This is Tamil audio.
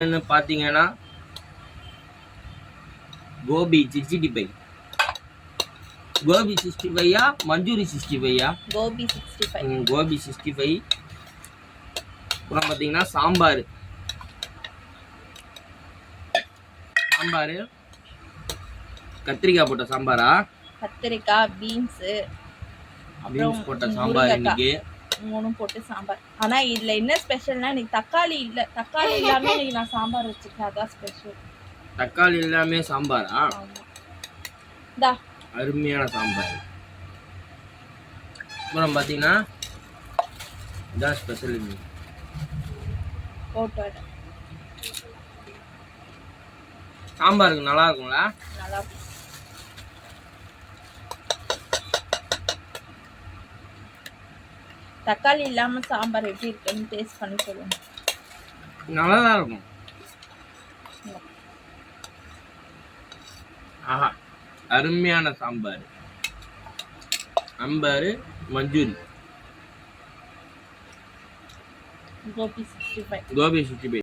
பார்த்தீங்கன்னா கோபி 65. கோபி 65யா மஞ்சூரி 65யா? கோபி 65. கோபி 65. அப்புறம் பார்த்தீங்கன்னா சாம்பார் கத்திரிக்காய் போட்ட சாம்பாரா? கத்திரிக்காய் பீன்ஸ் போட்ட சாம்பார் இன்னைக்கு மூணும் போட்டு சாம்பார். ஆனா இதுல என்ன ஸ்பெஷல்னா இன்னைக்கு தக்காளி இல்ல. தக்காளி இல்லாம இன்னைக்கு நான் சாம்பார் வச்சிருக்கேன். அதான் ஸ்பெஷல். தக்காளி இல்லாம சாம்பாரா? டா அருமையான சாம்பார். அப்புறம் பாத்தீங்கன்னா இதான் ஸ்பெஷல் இன்னைக்கு. போட்டோ சாம்பாருக்கு நல்லா இருக்கும்ல? நல்லா இருக்கும். தக்காளி இல்லாம சாம்பார் எப்படி இருக்குன்னு டேஸ்ட் பண்ணி சொல்லுங்க. நல்லா தான் இருக்கும். ஆஹா, அருமையான சாம்பார். சாம்பார் மஞ்சூரி கோபி 65. கோபி 65.